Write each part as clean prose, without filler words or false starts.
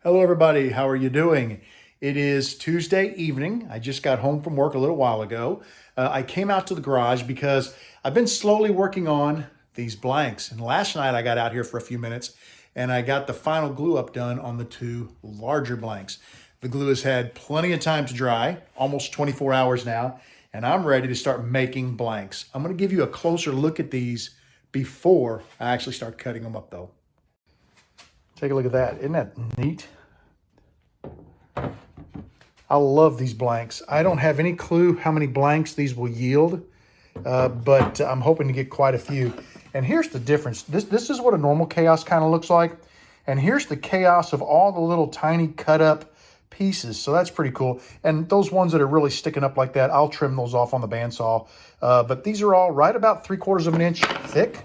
Hello, everybody. How are you doing? It is Tuesday evening. I just got home from work a little while ago. I came out to the garage because I've been slowly working on these blanks. And last night I got out here for a few minutes and I got the final glue up done on the two larger blanks. The glue has had plenty of time to dry, almost 24 hours now, and I'm ready to start making blanks. I'm going to give you a closer look at these before I actually start cutting them up though. Take a look at that. Isn't that neat? I love these blanks. I don't have any clue how many blanks these will yield, but I'm hoping to get quite a few. And here's the difference. This is what a normal chaos kind of looks like. And here's the chaos of all the little tiny cut up pieces. So that's pretty cool. And those ones that are really sticking up like that, I'll trim those off on the bandsaw. But these are all right about 3/4 of an inch thick.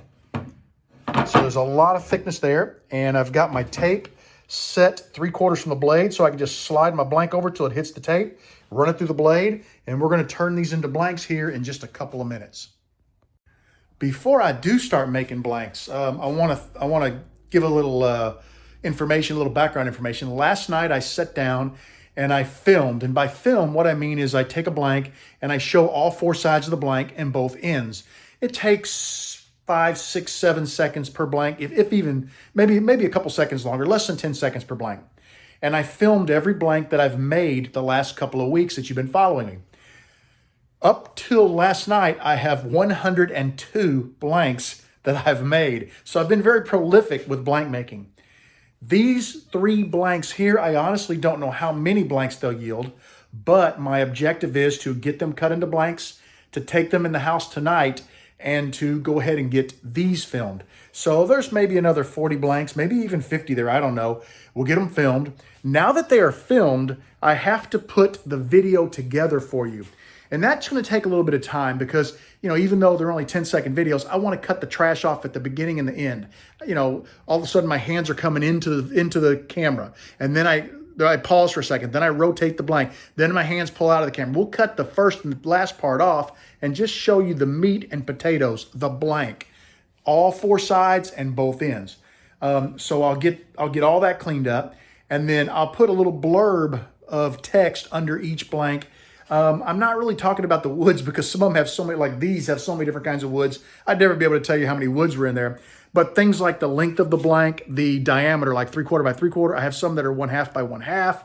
So there's a lot of thickness there. And I've got my tape set 3/4 from the blade so I can just slide my blank over till it hits the tape, run it through the blade, and we're going to turn these into blanks here in just a couple of minutes. Before I do start making blanks, I want to give a little information, a little background information. Last night I sat down and I filmed, and by film what I mean is I take a blank and I show all four sides of the blank and both ends. It takes 5, 6, 7 seconds per blank, if even, maybe a couple seconds longer, less than 10 seconds per blank. And I filmed every blank that I've made the last couple of weeks that you've been following me. Up till last night, I have 102 blanks that I've made. So I've been very prolific with blank making. These 3 blanks here, I honestly don't know how many blanks they'll yield, but my objective is to get them cut into blanks, to take them in the house tonight, and to go ahead and get these filmed. So there's maybe another 40 blanks, maybe even 50 there, I don't know. We'll get them filmed. Now that they are filmed, I have to put the video together for you. And that's going to take a little bit of time because, even though they're only 10-second videos, I want to cut the trash off at the beginning and the end. All of a sudden my hands are coming into the camera, and then I pause for a second, then I rotate the blank, then my hands pull out of the camera. We'll cut the first and the last part off and just show you the meat and potatoes, the blank, all 4 sides and both ends. So I'll get all that cleaned up, and then I'll put a little blurb of text under each blank. I'm not really talking about the woods because some of them have so many, like these have so many different kinds of woods. I'd never be able to tell you how many woods were in there. But things like the length of the blank, the diameter, like 3/4 by 3/4. I have some that are 1/2 by 1/2,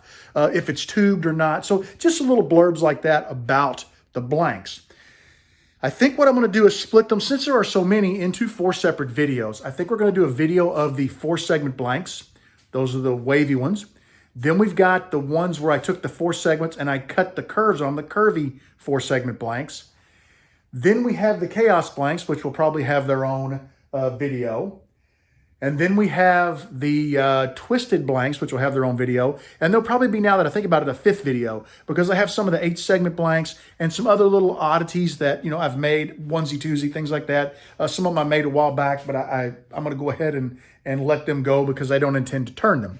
if it's tubed or not. So just little blurbs like that about the blanks. I think what I'm going to do is split them, since there are so many, into 4 separate videos. I think we're going to do a video of the 4-segment blanks. Those are the wavy ones. Then we've got the ones where I took the 4 segments and I cut the curves on the curvy 4-segment blanks. Then we have the chaos blanks, which will probably have their own video. And then we have the twisted blanks, which will have their own video. And there'll probably be, now that I think about it, a 5th video, because I have some of the 8-segment blanks and some other little oddities that, I've made, onesie, twosie, things like that. Some of them I made a while back, but I'm going to go ahead and let them go because I don't intend to turn them.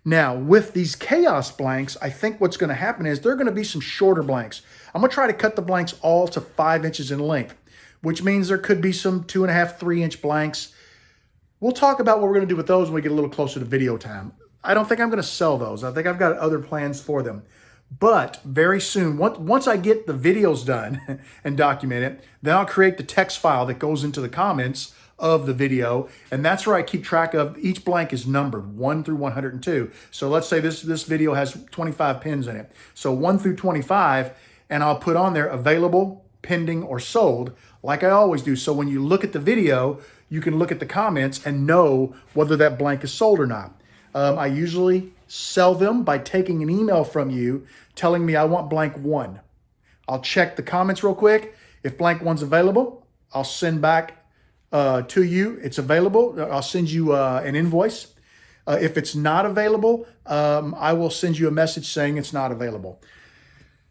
Now, with these chaos blanks, I think what's going to happen is there are going to be some shorter blanks. I'm going to try to cut the blanks all to 5 inches in length, which means there could be some 2.5, 3-inch blanks. We'll talk about what we're going to do with those when we get a little closer to video time. I don't think I'm going to sell those. I think I've got other plans for them. But very soon, once I get the videos done and document it, then I'll create the text file that goes into the comments of the video, and that's where I keep track of. Each blank is numbered 1 through 102. So let's say this video has 25 pins in it. So 1 through 25, and I'll put on there available, pending, or sold, like I always do. So when you look at the video, you can look at the comments and know whether that blank is sold or not. I usually sell them by taking an email from you telling me I want blank 1. I'll check the comments real quick. If blank 1's available, I'll send back to you, it's available. I'll send you an invoice. If it's not available, I will send you a message saying it's not available.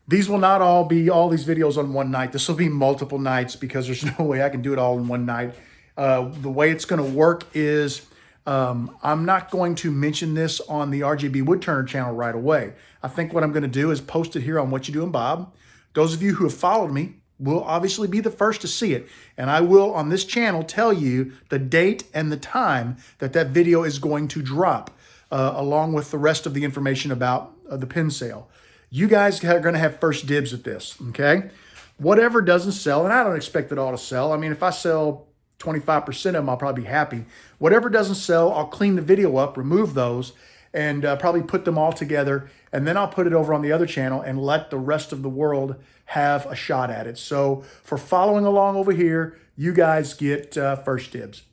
These will not all be all these videos on one night. This will be multiple nights because there's no way I can do it all in one night. The way it's going to work is I'm not going to mention this on the RJB Woodturner channel right away. I think what I'm going to do is post it here on What You Doing Bob. Those of you who have followed me will obviously be the first to see it. And I will, on this channel, tell you the date and the time that that video is going to drop. along with the rest of the information about the pin sale. You guys are going to have first dibs at this, okay? Whatever doesn't sell, and I don't expect it all to sell. I mean, if I sell 25% of them, I'll probably be happy. Whatever doesn't sell, I'll clean the video up, remove those, and probably put them all together, and then I'll put it over on the other channel and let the rest of the world have a shot at it. So for following along over here, you guys get first dibs.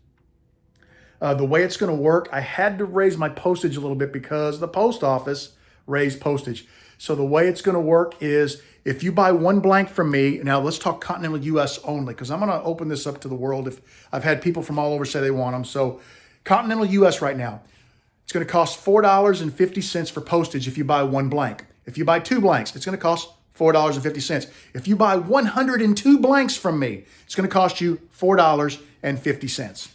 The way it's going to work, I had to raise my postage a little bit because the post office raised postage. So the way it's going to work is if you buy one blank from me, now let's talk continental US only, because I'm going to open this up to the world. If I've had people from all over say they want them. So continental US right now, it's going to cost $4.50 for postage if you buy one blank. If you buy two blanks, it's going to cost $4.50. If you buy 102 blanks from me, it's going to cost you $4.50.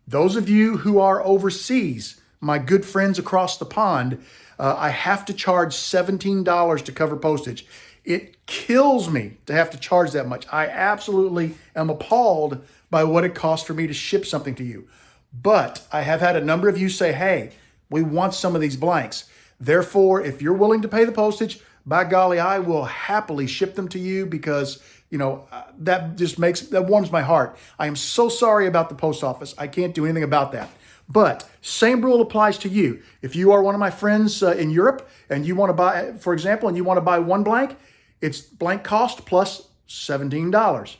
Those of you who are overseas, my good friends across the pond, I have to charge $17 to cover postage. It kills me to have to charge that much. I absolutely am appalled by what it costs for me to ship something to you. But I have had a number of you say, hey, we want some of these blanks. Therefore, if you're willing to pay the postage, by golly, I will happily ship them to you because, you know, that warms my heart. I am so sorry about the post office. I can't do anything about that. But same rule applies to you. If you are one of my friends in Europe and you want to buy, for example, and you want to buy one blank, it's blank cost plus $17.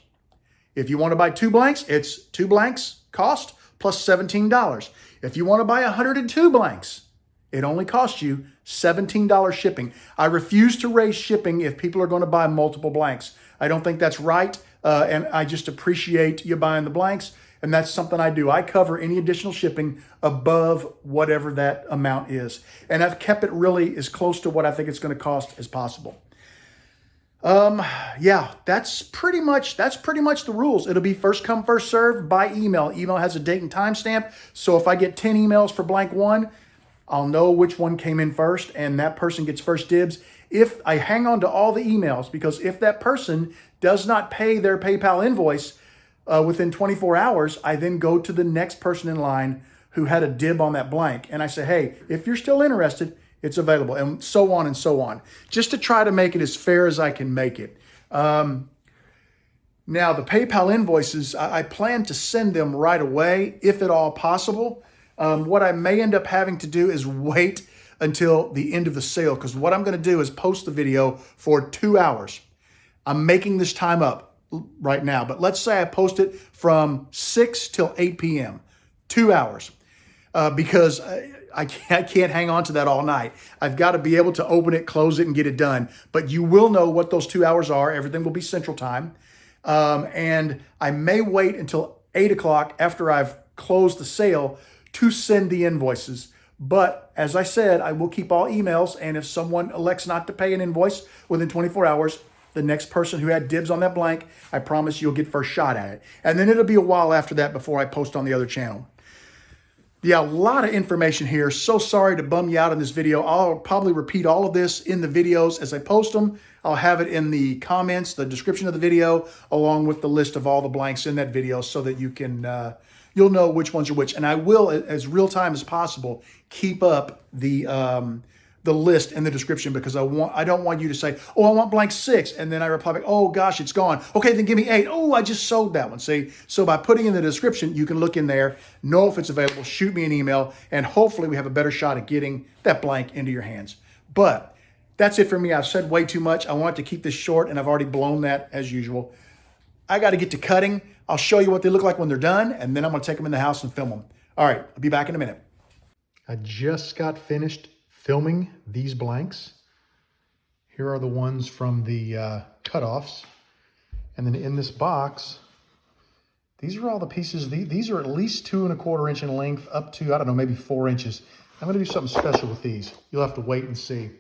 If you want to buy two blanks, it's two blanks cost plus $17. If you want to buy 102 blanks, it only costs you $17 shipping. I refuse to raise shipping if people are going to buy multiple blanks. I don't think that's right, and I just appreciate you buying the blanks, and that's something I do. I cover any additional shipping above whatever that amount is, and I've kept it really as close to what I think it's going to cost as possible. Yeah, that's pretty much the rules. It'll be first come, first serve by email. Email has a date and time stamp, so if I get 10 emails for blank one, I'll know which one came in first, and that person gets first dibs. If I hang on to all the emails, because if that person does not pay their PayPal invoice within 24 hours, I then go to the next person in line who had a dib on that blank. And I say, hey, if you're still interested, it's available, and so on and so on, just to try to make it as fair as I can make it. Now, the PayPal invoices, I plan to send them right away, if at all possible. What I may end up having to do is wait until the end of the sale, because what I'm going to do is post the video for 2 hours. I'm making this time up right now, but let's say I post it from 6 till 8 p.m., 2 hours, because I can't hang on to that all night. I've got to be able to open it, close it, and get it done. But you will know what those 2 hours are. Everything will be Central Time. And I may wait until 8 o'clock after I've closed the sale to send the invoices. But as I said, I will keep all emails. And if someone elects not to pay an invoice within 24 hours, the next person who had dibs on that blank, I promise you'll get first shot at it. And then it'll be a while after that before I post on the other channel. Yeah, a lot of information here. So sorry to bum you out in this video. I'll probably repeat all of this in the videos as I post them. I'll have it in the comments, the description of the video, along with the list of all the blanks in that video so that you can, you'll know which ones are which. And I will, as real time as possible, keep up the list in the description, because I don't want you to say, oh, I want blank 6. And then I reply back, oh gosh, it's gone. Okay, then give me 8. Oh, I just sold that one. See, so by putting in the description, you can look in there, know if it's available, shoot me an email, and hopefully we have a better shot at getting that blank into your hands. But that's it for me. I've said way too much. I want to keep this short, and I've already blown that as usual. I got to get to cutting. I'll show you what they look like when they're done, and then I'm going to take them in the house and film them. All right, I'll be back in a minute. I just got finished filming these blanks. Here are the ones from the cutoffs. And then in this box, these are all the pieces. These are at least 2 1/4 inch in length up to, I don't know, maybe 4 inches. I'm going to do something special with these. You'll have to wait and see.